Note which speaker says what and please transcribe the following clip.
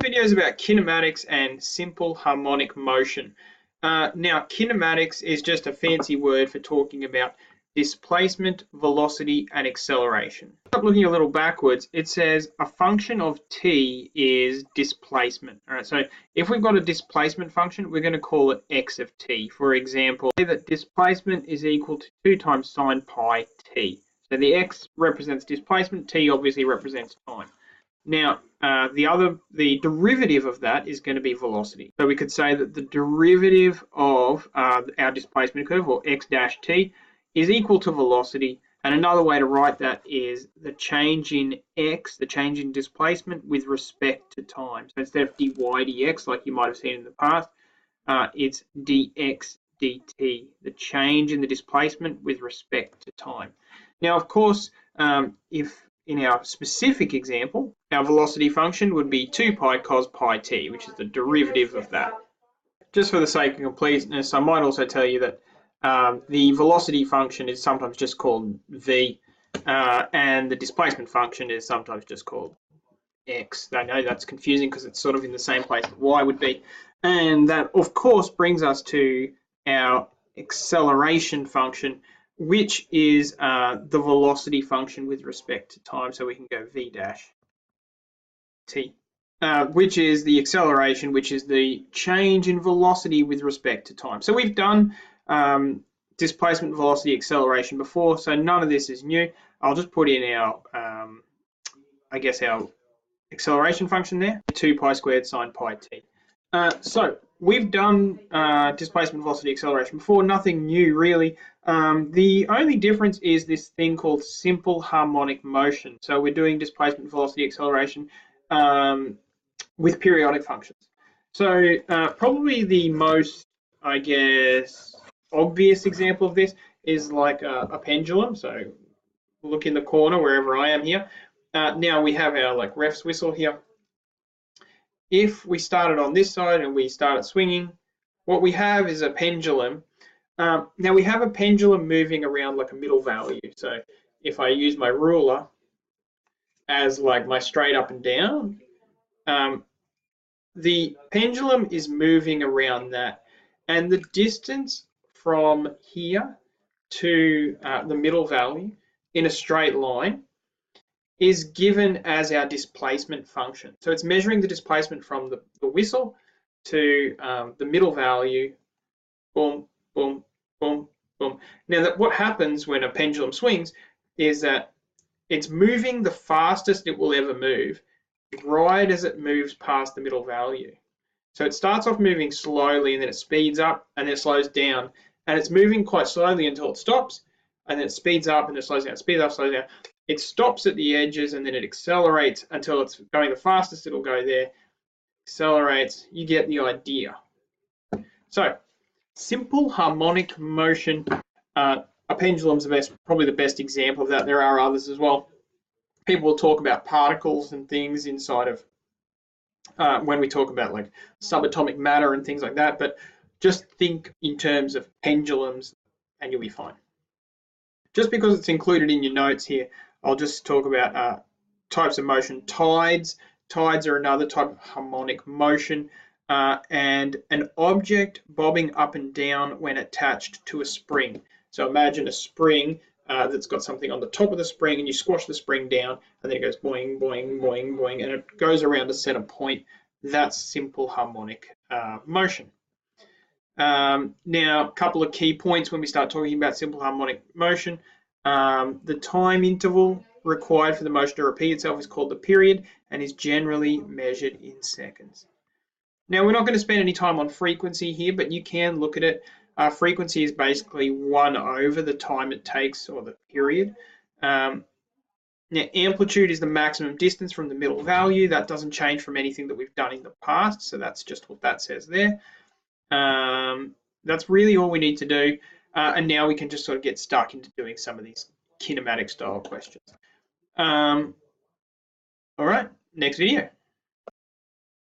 Speaker 1: Video is about kinematics and simple harmonic motion. Now, kinematics is just a fancy word for talking about displacement, velocity, and acceleration. Looking a little backwards, it says a function of t is displacement. All right, so if we've got a displacement function, we're going to call it x of t. For example, say that displacement is equal to 2 times sine pi t. So the x represents displacement, t obviously represents time. Now, the derivative of that is going to be velocity. So we could say that the derivative of our displacement curve, or x dash t, is equal to velocity. And another way to write that is the change in x, the change in displacement with respect to time. So instead of dy dx, like you might have seen in the past, it's dx dt, the change in the displacement with respect to time. Now, of course, if in our specific example, our velocity function would be 2 pi cos pi t, which is the derivative of that. Just for the sake of completeness, I might also tell you that the velocity function is sometimes just called v, and the displacement function is sometimes just called x. I know that's confusing because it's sort of in the same place that y would be. And that, of course, brings us to our acceleration function, which is the velocity function with respect to time. So we can go v dash t, which is the acceleration, which is the change in velocity with respect to time. So we've done displacement, velocity, acceleration before, so none of this is new. I'll just put in our, I guess, our acceleration function there, 2 pi squared sine pi t. So we've done displacement, velocity, acceleration before, nothing new really. The only difference is this thing called simple harmonic motion. So we're doing displacement, velocity, acceleration with periodic functions. So probably the most, I guess, obvious example of this is like a pendulum. So look in the corner wherever I am here. Now we have our like ref's whistle here. If we started on this side and we started swinging, what we have is a pendulum. Now we have a pendulum moving around like a middle value. So if I use my ruler as like my straight up and down, the pendulum is moving around that. And the distance from here to the middle value in a straight line is given as our displacement function. So it's measuring the displacement from the whistle to the middle value, boom, boom, boom, boom. Now, what happens when a pendulum swings is that it's moving the fastest it will ever move right as it moves past the middle value. So it starts off moving slowly and then it speeds up and then it slows down. And it's moving quite slowly until it stops, and then it speeds up and it slows down, speeds up, slows down. It stops at the edges and then it accelerates until it's going the fastest it'll go there. Accelerates, you get the idea. So, simple harmonic motion. A pendulum's probably the best example of that. There are others as well. People will talk about particles and things inside of when we talk about like subatomic matter and things like that, but just think in terms of pendulums and you'll be fine. Just because it's included in your notes here, I'll just talk about types of motion. Tides are another type of harmonic motion, and an object bobbing up and down when attached to a spring. So imagine a spring that's got something on the top of the spring, and you squash the spring down, and then it goes boing, boing, boing, boing, and it goes around a center point. That's simple harmonic motion. Now, a couple of key points when we start talking about simple harmonic motion. The time interval required for the motion to repeat itself is called the period and is generally measured in seconds. Now, we're not going to spend any time on frequency here, but you can look at it. Frequency is basically 1 over the time it takes, or the period. Now, amplitude is the maximum distance from the middle value. That doesn't change from anything that we've done in the past, so that's just what that says there. That's really all we need to do, and now we can just sort of get stuck into doing some of these kinematic style questions. All right, next video.